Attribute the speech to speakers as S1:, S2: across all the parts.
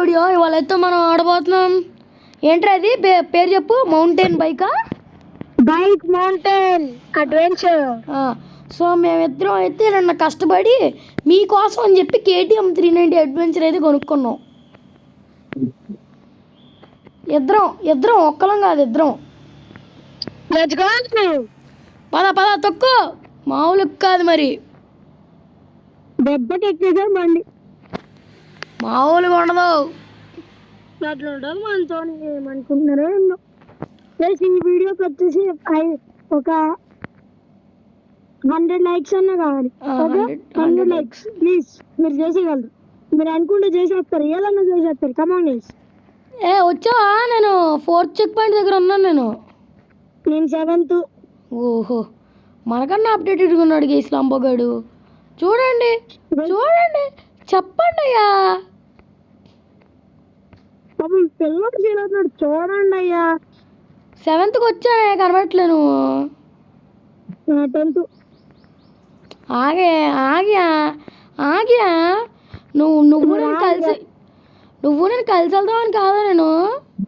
S1: Studio. ఇవాళైతే మనం ఆడబోతున్నాం. ఏంట్రా అది పేరు చెప్పు. మౌంటైన్ బైకా?
S2: Bike mountain adventure.
S1: సో మేమిద్దరం అయితే నిన్న కష్టపడి మీకోసం అని చెప్పి KTM 390 అడ్వెంచర్ అయితే కొనుక్కున్నాం. ఇద్దరం ఒక్కలం కాదు, ఇద్దరం. పద తొక్కు. మామూలు కాదు మరి,
S2: దెబ్బకెక్కేదే బండి
S1: మామూలుగా ఉండదు.
S2: అట్లా ఉండదు మనతో. ఏమనుకుంటున్నారో ఎన్నో. ఈ వీడియోకి వచ్చేసి ఒక 100 లైక్స్ అన్నా కావాలి. 100 లైక్స్ ప్లీజ్. మీరు చేసేయగలరు. మీరు అనుకుంటే చేసేస్తారు, ఏదన్నా చేసేస్తారు. Come on guys.
S1: వచ్చావా? నేను 4th చెక్ పాయింట్ దగ్గర ఉన్నాను. నేను
S2: 7th.
S1: ఓహో, మనకన్నా అప్డేటెడ్గా ఉన్నాడు గేస్ లంబోగాడు. చూడండి చెప్పండి అయ్యా.
S2: పిల్లడు ఫీల్ అవుతున్నాడు. చూడండి అయ్యా.
S1: 7th వచ్చానే, కనబడట్లేను.
S2: 10th.
S1: ఆగ్యా నువ్వు నేను కలిసి వెళ్దామని కాదా నేను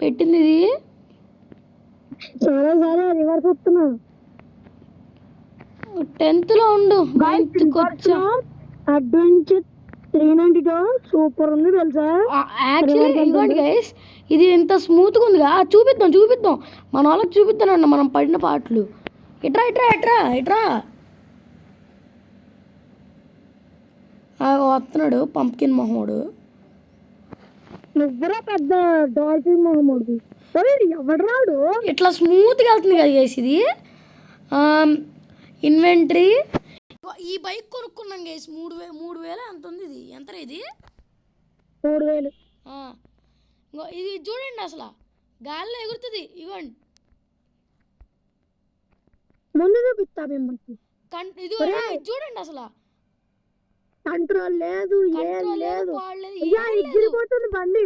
S1: పెట్టింది ఇది.
S2: సరే రివర్స్ వస్తున్నాను.
S1: 10th లో ఉండు. 9th వచ్చా.
S2: అడ్వెంచర్ 392 సూపర్ ఉంది తెలుసా.
S1: యాక్చువల్లీ ఇదిగోండి గైస్, ఇది ఇంత స్మూత్గా ఉందిగా. చూపిద్దాం మన వాళ్ళకి చూపిద్దానండి మనం పడిన పాటలు. ఇట్రా వస్తున్నాడు పంప్కిన్ మొహముడు.
S2: నువ్వురా పెద్ద డాల్ఫిన్ మొహముడు. ఎవడు రాడు.
S1: ఇట్లా స్మూత్గా వెళ్తుంది కదా గైస్ ఇది. ఇన్వెంటరీ. ఈ బైక్ కొనుక్కున్నాం గైస్. 3,000 ఎంత ఉంది ఇది? ఎంత ఇది?
S2: 3,000.
S1: ఇది చూడండి, అసలు గాల్లో ఎగురుతుంది. ఇవ్వండి
S2: ముందు చూపిస్తా మిమ్మల్ని.
S1: ఇది చూడండి, అసలు
S2: కంట్రోల్ లేదు, ఏం లేదు. పోతుంది బండి.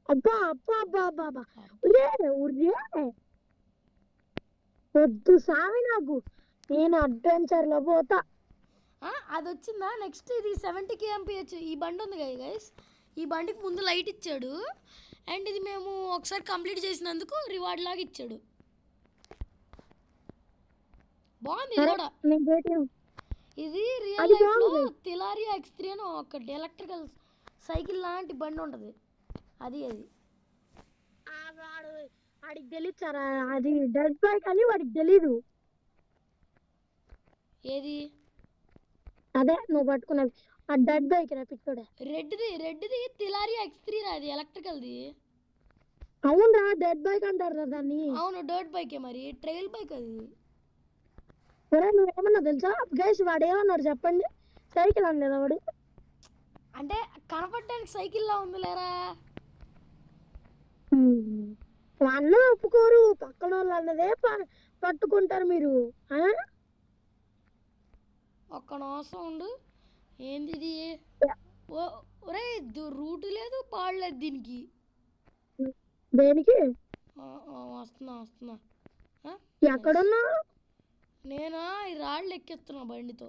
S2: అబ్బా వద్దు సామి నాకు. నేను అడ్వెంచర్ లో పోతా.
S1: అది వచ్చిందా? నెక్స్ట్ ఇది 70 kmph ఈ బండి ఉంది కదా గైస్. ఈ బండికి ముందు లైట్ ఇచ్చాడు. అండ్ ఇది మేము ఒకసారి కంప్లీట్ చేసినందుకు రివార్డ్ లాగా ఇచ్చాడు. బాగుంది ఇది కూడా. ఇది రియల్ లైఫ్ లో తిలారియా X3 అని ఒకటి ఎలక్ట్రికల్ సైకిల్ లాంటి బండి ఉంటుంది. అది
S2: వాడికి తెలియదు సార్. అది డెడ్ బైక్ అని వాడికి తెలీదు.
S1: ఏది?
S2: అదే నువ్వు పట్టుకున్నది ఆ డెడ్ బైక్ రా పిక్కడే.
S1: రెడ్ది తిలారియా X3 రా, అది ఎలక్ట్రికల్ది.
S2: అవునరా, డెడ్ బైక్ అంటారు రా దాన్ని.
S1: అవును, డర్ట్ బైకే మరి, ట్రైల్ బైక్ అది.
S2: నువ్వేమన్నా తెలుసా గైస్? వాడు ఏమన్నాడు చెప్పండి? సైకిల్ అనలేదా వాడు?
S1: అంటే కనపడడానికి సైకిల్ లా ఉంది లేరా.
S2: అన్న ఒప్పుకోరు, పక్కన వాళ్ళు అన్నదే పట్టుకుంటారు మీరు.
S1: ఒక్క నిమిషం ఉండు. ఏంది ఇది? ఒరే రూట్ లేదు, పాడలేదు దీనికి.
S2: దేనికి?
S1: వస్తున్నా.
S2: ఎక్కడున్నా?
S1: నేనా ఈ రాళ్ళు ఎక్కిస్తున్నా బండితో.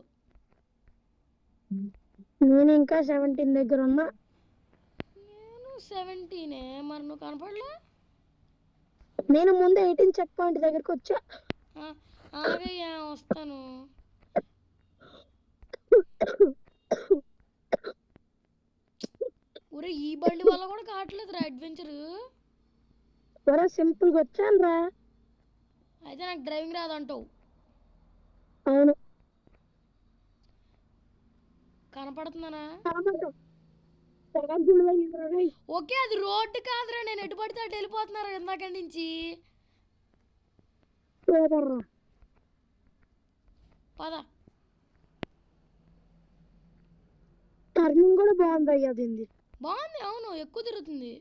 S2: నేను ఇంకా 17 దగ్గర ఉన్నా.
S1: నేను 17 మరి నువ్వు కనపడలే.
S2: నేను ముందు 18 చెక్ పాయింట్ దగ్గరికి వచ్చా.
S1: ఆగయ్యా, వస్తాను. ఊరే ఈ బండి వల్ల కూడా కావట్లేదు రా అడ్వెంచర్.
S2: సింపుల్ గా వచ్చాను రా.
S1: అయితే నాకు డ్రైవింగ్ రాదంటావు?
S2: అవును.
S1: కనపడుతున్నానా? ఓకే, అది రోడ్డు కాదురా. నేను ఎటు పడితే అటు వెళ్ళిపోతున్నారా ఇందాక నుంచి. పద.
S2: టర్నింగ్ కూడా బాగుంది అయ్యా. దీన్ని
S1: బాగుంది. అవును, ఎక్కువ తిరుగుతుంది.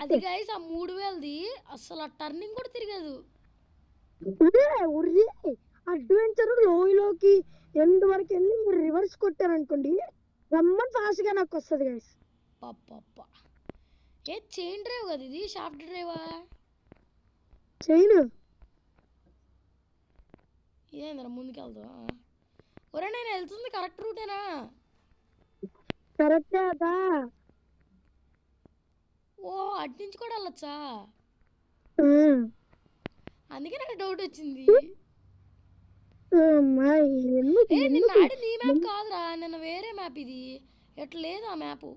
S1: అది గైస్ ఆ 3,000ది అసలు ఆ టర్నింగ్ కూడా తిరగదు.
S2: అడ్వెంచర్ లోకి ఎండ్ వరకు వెళ్ళి మీరు రివర్స్ కొట్టారనుకోండి, రమ్మని ఫాస్ట్ గా నాకు వస్తుంది గైస్.
S1: ఏ చైన్ డ్రైవ్ కదా ఇది? షాఫ్ట్ డ్రైవా?
S2: చైన్.
S1: ఇదేంద్రా ముందుకెళ్తా. ఒరే నేను వెళ్తుంది కరెక్ట్ రూటేనా?
S2: కరెక్టే అదా.
S1: ఓ అటు నుంచి కూడా వెళ్ళొచ్చా? అందుకే నాకు డౌట్ వచ్చింది.
S2: ఎందుకు
S1: ఏ నిన్న
S2: ఎందుకు
S1: ఆడింది ఈ మ్యాప్ కాదురా, నిన్న వేరే మ్యాప్ ఇది. ఎట్లా లేదు ఆ మ్యాప్.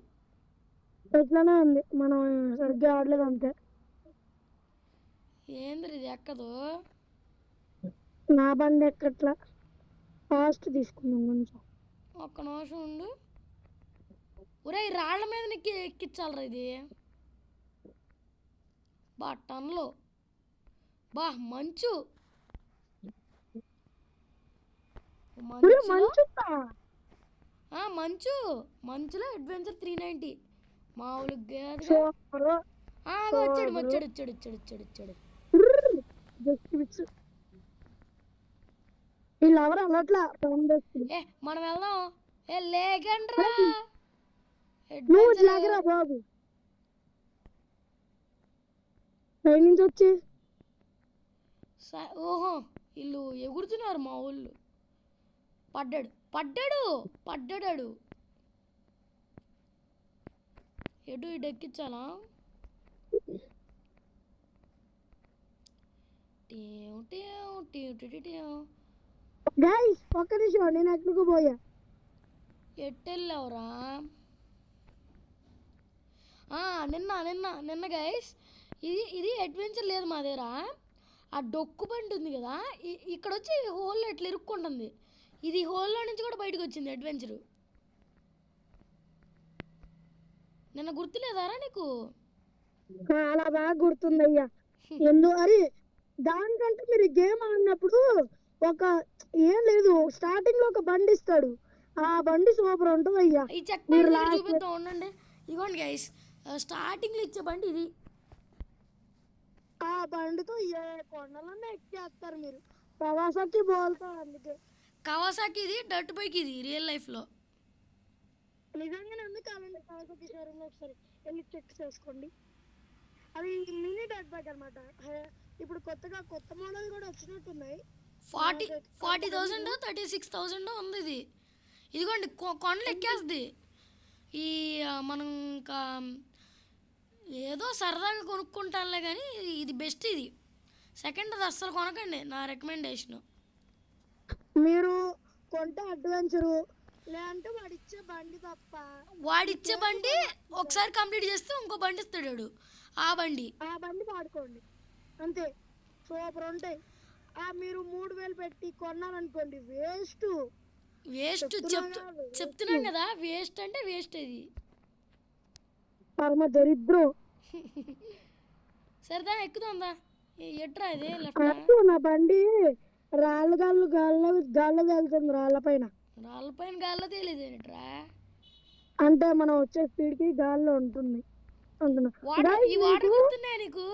S2: ఎట్లానే ఉంది, మనం సరిగ్గా ఆడలేదు అంతే.
S1: ఏంద్ర ఇది ఎక్కదు.
S2: నా బండి ఎక్కట్లా, ఫాస్ట్ తీసుకున్నాం కొంచెం.
S1: ఒక్క నిమిషం ఉండు. ఒరే ఈ రాళ్ల మీద నీకు ఎక్కించాలరా ఇది. బా టన్లో బా మంచు మంచు మంచులో అడ్వెంచర్ 390 మామూలుగా వచ్చాడు వచ్చాడు వచ్చాడు వచ్చాడు వచ్చాడు వచ్చాడు.
S2: వీళ్ళెవరు అలట్లా
S1: ఏ మనం వెళ్దాం. ఏ లేకండ్రా
S2: బాబు నుంచి వచ్చి.
S1: ఓహో వీళ్ళు ఎగురుతున్నారు మా ఊళ్ళు. పడ్డాడు పడ్డాడు పడ్డాడు. ఎటు ఇటు ఎక్కించాలా?
S2: ఒక్క నిమిషం, నేను ఎక్కడికి పోయా.
S1: ఎట్టెళ్ళావురా? నిన్న నిన్న నిన్న గైస్ ఇది అడ్వెంచర్ లేదు మా దగ్గర. ఆ డొక్కు బండి ఉంది కదా, ఇక్కడ వచ్చి హోల్లో ఇట్లా ఇరుక్కుంటుంది. ఇది హోల్లో నుంచి కూడా బయటకు వచ్చింది అడ్వెంచరు. నిన్న గుర్తులేదారా నీకు?
S2: చాలా బాగా గుర్తుందయ్యా. అరే దానికంటే మీరు గేమ్ ఆడినప్పుడు ఒక ఏం లేదు, స్టార్టింగ్ లో ఒక బండి ఇస్తాడు, ఆ బండి సూపర్ ఉంటుంది అయ్యా.
S1: ఈ చెక్ పాయింట్ చూపిద్దాం ఉండండి. ఇదిగోండి గైస్, స్టార్టింగ్ లో ఇచ్చే బండి ఇది.
S2: ఆ బండితో ఏ కొండలన్నా ఎక్కేస్తారు మీరు. కవాసాకి బోల్తారు. అందుకే
S1: కవాసాకి ఇది డర్ట్ బైక్, ఇది రియల్ లైఫ్ లో
S2: నిజంగానే ఉంది. కావాలంటే కవాసాకి షోరూమ్ లో ఒకసారి వెళ్ళి చెక్ చేసుకోండి. అది మినీ డర్ట్ బైక్ అనమాట. ఇప్పుడు కొత్తగా కొత్త మోడల్ కూడా వచ్చినట్టున్నాయి.
S1: 40,000 36,000 ఉంది ఇది. ఇదిగోండి కొండలు ఎక్కేస్తుంది. ఈ మనం ఇంకా ఏదో సరదాగా కొనుక్కుంటానులే కానీ ఇది బెస్ట్. ఇది సెకండ్ అది అస్సలు కొనకండి, నా రికమెండేషన్.
S2: మీరు కొంటే అడ్వెంచరు, లేదంటే వాడిచ్చే బండి తప్ప.
S1: వాడిచ్చే బండి ఒకసారి కంప్లీట్ చేస్తే ఇంకో బండి ఇస్తాడు. ఆ బండి
S2: వాడుకోండి అంతే, సూపర్ ఉంటాయి. మీరు 3,000 పెట్టి కొన్నారనుకోండి, వేస్ట్
S1: చెప్తున్నాం కదా. వేస్ట్ అంటే వేస్ట్. ఇది
S2: పరమ దరిద్రం.
S1: సరదా ఎక్కుతుందా? ఎట్రా ఇది
S2: నా బండి రాళ్ళ గాల్లో వెళ్తుంది. రాళ్ళ పైన
S1: గాల్లో తెలియదు ఎట్రా
S2: అంటే మనం వచ్చే స్పీడ్ కి గాల్లో ఉంటుంది
S1: నీకు.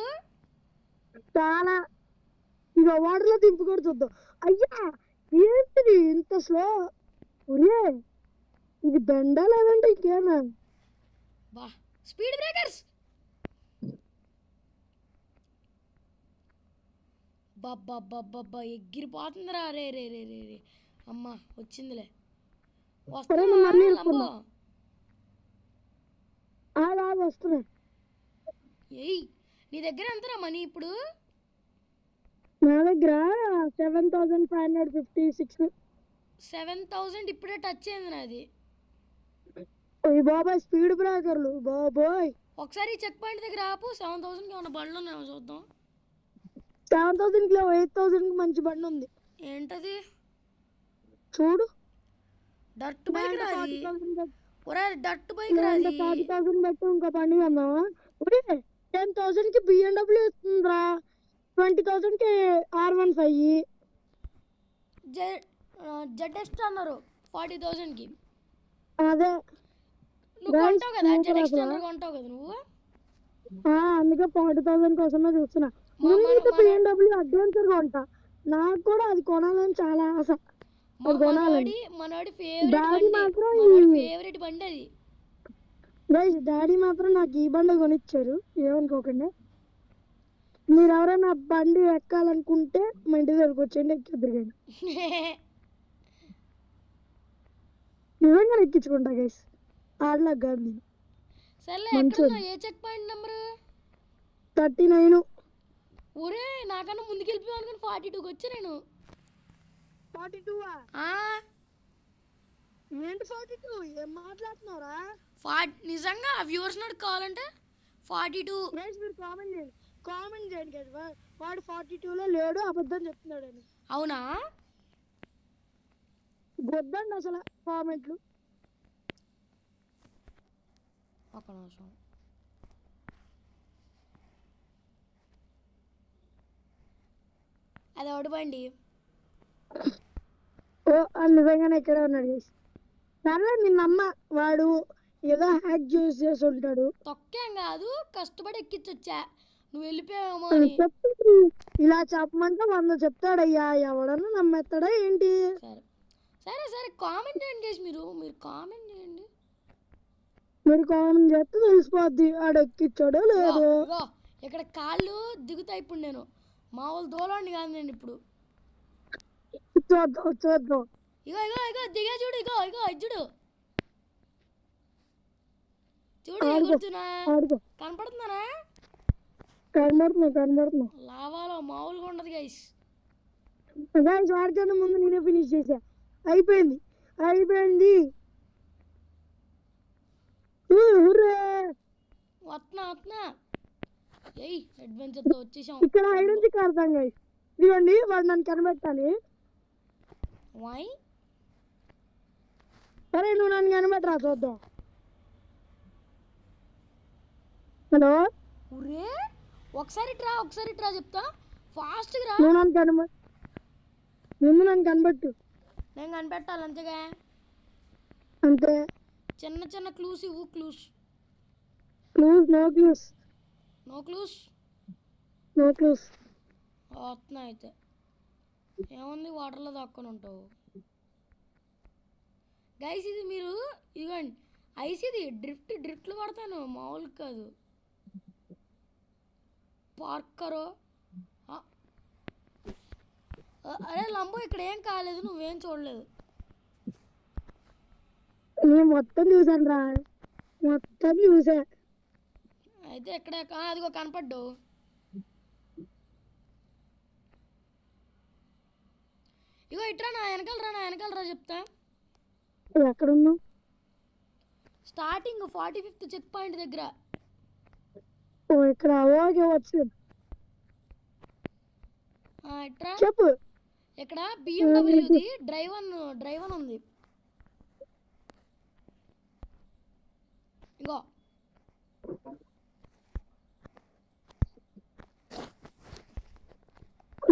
S2: చాలా ఇక వాటర్ లో దింపుకొని చూద్దాం. అయ్యా ఏంటిది ఇంత స్లో? ఇది బెండా లేదంటే ఇంకేనా?
S1: బా స్పీడ్ బ్రేకర్స్. బాబ్బా ఎగిరిపోతుందిరా. రే రే రే రే రే అమ్మ వచ్చిందిలే.
S2: వస్తున్నా.
S1: ఏయ్ నీ దగ్గర ఎంతరా మనీ ఇప్పుడు?
S2: నా దగ్గర 7,556.
S1: 7,000 ఇప్పుడే టచ్ అయింది నాది.
S2: బాబాయ్ స్పీడ్ బ్రేకర్లు బాబోయ్.
S1: ఒకసారి చెక్ పాయింట్ దగ్గర ఆపు. 7,000 కి ఉన్న బండ్లు ఉన్నాయో చూద్దాం.
S2: 7,000 కి 8,000 కి మంచి బండి ఉంది.
S1: ఏంటది?
S2: చూడు,
S1: డర్ట్ బైక్ రాది. డర్ట్ బైక్ రాది.
S2: 40,000 పెట్టి ఇంకో బండి అన్నావా? 10,000 కి BMW ఇస్తుందిరా. 20,000 కి R15.
S1: జెడ్ఎక్స్ అన్నారు 40,000 కి.
S2: అదే
S1: నువ్వు కొంటావు కదా, జెడ్ఎక్స్ కొంటావు కదా నువ్వు.
S2: అందుకే 40,000 కోసమే చూస్తున్నా. BMW అడ్వెంచర్ కొంటా. నాకు కూడా అది కొనాలని చాలా ఆశ.
S1: మనోడి ఫేవరెట్ బండి అది.
S2: డాడీ మాత్రం నాకు ఈ బండి కొనిచ్చారు, ఏమనుకోకండి. మీరు ఎవరైనా బండి ఎక్కాలనుకుంటే మా ఇంటి దగ్గరకు వచ్చేయండి, ఎక్కిద్దరు. కానీ నిజంగా ఎక్కించుకుంటా గైస్ ఆడలా కాదు నేను
S1: సర్లే
S2: మంచోడు.
S1: ఎక్కడున్నా ఏ చెక్ పాయింట్ నెంబరు
S2: 39
S1: ఒరే నాకన్నా ముందుకు వెళ్ళిపోయాను కానీ 42కి వచ్చా నేను
S2: 42
S1: ఆ,
S2: ఏంటి 42 ఏం మాట్లాడుతున్నావురా
S1: నిజంగా వ్యూవర్స్ నోడు కావాలంటే 42.
S2: గైస్ మీరు కామెంట్ చేయండి గైస్ వాడు 42 లో లేడు అబద్ధం చెప్తున్నాడు అని
S1: అవునా
S2: గొద్దండి అసలు కామెంట్లు
S1: ఒక్క నిమిషం. అది ఒకటి బండి.
S2: ఓ నిజంగానే ఇక్కడ ఉన్నాడు గైస్ సరే నిన్నమ్మ వాడు ఏదో హ్యాక్ చేసి ఉంటాడు
S1: తొక్కేం కాదు కష్టపడి ఎక్కించొచ్చా నువ్వు వెళ్ళిపోయావేమో అని.
S2: చెప్పు ఇలా చెప్పమంటే 100 చెప్తాడయ్యా ఎవడన్నా నమ్మేస్తాడా ఏంటి
S1: సరే సరే సరే కామెంట్ చేయండి guys, మీరు కామెంట్ చేయండి.
S2: మీరు కామెంట్ చేస్తే తెలిసిపోద్ది ఆడు ఎక్కిచ్చాడో లేదో
S1: ఇగో ఇక్కడ కాళ్ళు దిగుతాయి ఇప్పుడు నేను మామూలు దూలాన్ని కాదు నేను ఇప్పుడు.
S2: చూద్దాం
S1: ఇగో ఇగో ఇగో దిగా చూడు ఇగో ఇగో ఇది చూడు చూడు
S2: ఆడుకో.
S1: ఎగురుతున్నా
S2: ఆడుకో
S1: కనపడుతున్నానా
S2: కనబడుతున్నా
S1: లావాలో మామూలుగా ఉండదు గైస్.
S2: గైస్ వాడికన్నా ముందు నేనే ఫినిష్ చేసా అయిపోయింది హుర్రే
S1: వస్తున్నా ఏయ్ అడ్వెంచర్తో వచ్చేసాం.
S2: ఇక్కడ ఐడెంటి కడతాం గైస్ ఇదిగోండి వాడు నన్ను కనిపెట్టాలి
S1: వాయ్
S2: సరే నువ్వు నన్ను కనిపెట్టరా చూద్దాం హలో
S1: ఒరే ఒకసారి ట్రా చెప్తా ఫాస్ట్గా రా.
S2: నువ్వు నన్ను కనిపెట్టు ముందు నన్ను కనిపెట్టు
S1: నేను కనిపెట్టాలి అంతేగా.
S2: అంతే
S1: చిన్న చిన్న క్లూస్ ఇవ్వు clues.
S2: No clues
S1: no clues వస్తున్నా అయితే ఏముంది వాటర్లో దాక్కొని ఉంటావు గైస్. ఇది మీరు ఇదిగోండి ఐస్ ఇది డ్రిఫ్ట్లు పడతాను మామూలు కాదు. పార్కరో అరే లంబో ఇక్కడ ఏం కాలేదు నువ్వేం చూడలేదు.
S2: నేను మొత్తం చూసాను రా మొత్తం చూసా
S1: అయితే ఎక్కడ అదిగో కనపడ్డు. ఇగో ఇట్రా నా వెనకాల రా చెప్తా.
S2: ఎక్కడున్నావు
S1: స్టార్టింగ్ 45th చెక్ పాయింట్ దగ్గర.
S2: ఓ ఇక్కడ ఓకే వచ్చింది
S1: ఇట్రా
S2: చెప్పు
S1: ఇక్కడ బిఎండబ్ల్యూది డ్రైవన్ ఉంది ఇంకో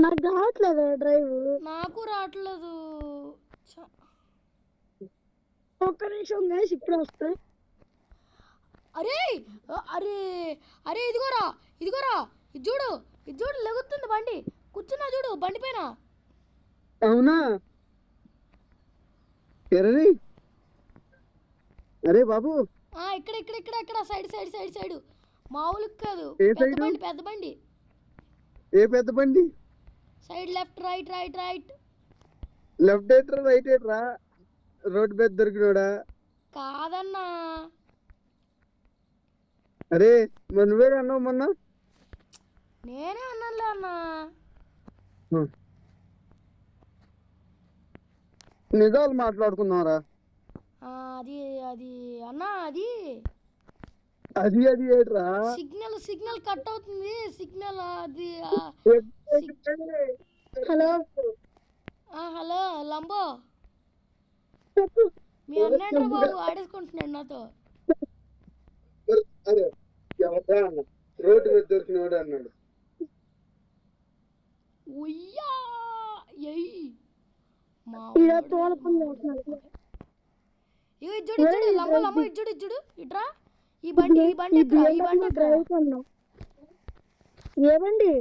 S2: నాకు రావట్లేదు డ్రైవ్
S1: నాకు రావట్లేదు.
S2: ఒక్క నిమిషం గైస్ ఇప్పుడు వస్తాయి
S1: అరే అరే అరే ఇదిగోరా ఇది చూడు లెగుతుంది బండి కూర్చున్నా చూడు బండి పైన.
S3: అవునా అరే బాబు
S1: ఇక్కడ సైడ్ మామూలు కాదు
S3: ఏ
S1: పెద్ద
S3: side?
S1: బండి పెద్ద బండి
S3: ఏ పెద్ద బండి
S1: సైడ్ లెఫ్ట్ రైట్
S3: లెఫ్ట్ ఎట్రా రైట్ ఎట్రా రోడ్ మీద దొరికినోడా
S1: కాదన్నా.
S3: అరే మరి నువ్వే అన్నావు మొన్న
S1: నేనే అన్నానులే అన్నా.
S3: నిజాలు మాట్లాడుకున్నారా
S1: అది అది అన్నా అది
S3: అది ఏట్రా
S1: సిగ్నల్ కట్ అవుతుంది సిగ్నల్ అది.
S2: హలో
S1: హలో లంబో
S2: చెప్పు
S1: మీ అన్నేంట్రా బాబు ఆడేసుకుంటున్నాడు నాతో.
S3: అరే ఎవరా అన్న రోడ్డు మీద దొరికినోడు అన్నాడు.
S1: ఉయ్యా ఎయ్ మా
S2: ఈడ తోలపని చేస్తున్నాడు
S1: ఇగో ఇచ్చుడు లంబో ఇచ్చుడు ఇట్రా ఈ బండి ఎక్కురా
S2: డ్రైవ్ కొన్నావు ఏ బండి